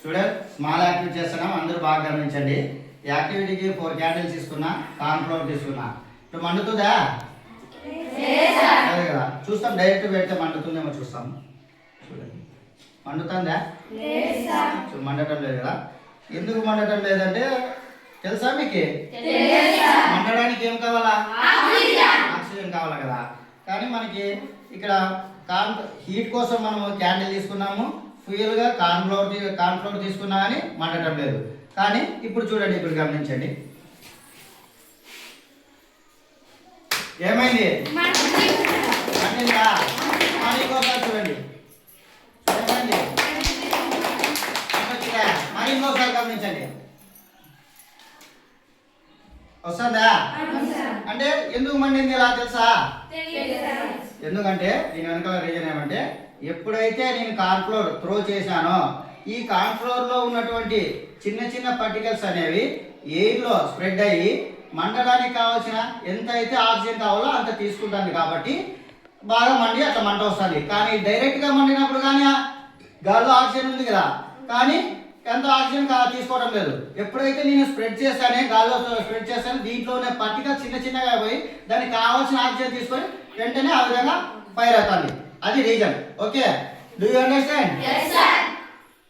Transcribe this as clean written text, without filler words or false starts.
Student small activity చేస్తున్నాం, అందరూ బాగా గమనించండి. ఈ యాక్టివిటీకి 4 క్యాండిల్స్ తీసుకున్నా, కార్న్ ఫ్లోర్ తీసుకున్నా. ఇప్పుడు మండుతుందా? అదే కదా, చూస్తాం. డైరెక్ట్ పెడితే మండుతుందేమో చూస్తాం. చూడండి, మండుతుందా? మండటం లేదు కదా. ఎందుకు మండటం లేదంటే తెలుసా మీకు? మండడానికి ఏం కావాలా? ఆక్సిజన్ కావాలా కదా. కానీ మనకి ఇక్కడ హీట్ కోసం మనము క్యాండిల్ తీసుకున్నాము, ఫ్యూయల్గా కార్న్ ఫ్లోర్ తీసుకున్నా కానీ మండటం లేదు. కానీ ఇప్పుడు చూడండి, ఇప్పుడు గమనించండి ఏమైంది? మండిందా? మరి ఇంకోసారి చూడండి ఏమైంది? మరి ఇంకోసారి గమనించండి వస్తుందా? అంటే ఎందుకు మండింది ఇలా తెలుసా? ఎందుకంటే దీని వెనకాల రీజన్ ఏమంటే, ఎప్పుడైతే నేను కార్న్ ఫ్లోర్ త్రో చేశానో ఈ కార్న్ ఫ్లోర్ లో ఉన్నటువంటి చిన్న చిన్న పార్టికల్స్ అనేవి ఎయిర్ లో స్ప్రెడ్ అయ్యి మండడానికి కావాల్సిన ఎంత అయితే ఆక్సిజన్ కావాలో అంత తీసుకుంటుంది. కాబట్టి బాగా మండి అట్లా మంట వస్తుంది. కానీ డైరెక్ట్ గా మండినప్పుడు కానీ గాల్లో ఆక్సిజన్ ఉంది కదా, కానీ ఎంత ఆక్సిజన్ తీసుకోవడం లేదు. ఎప్పుడైతే నేను స్ప్రెడ్ చేస్తానే, గాల్లో స్ప్రెడ్ చేస్తాను, దీంట్లో ఉన్న పార్టికల్స్ చిన్న చిన్నగా పోయి దానికి కావాల్సిన ఆక్సిజన్ తీసుకొని వెంటనే ఆ విధంగా ఫైర్ అవుతుంది. అది reason. Okay, do you understand?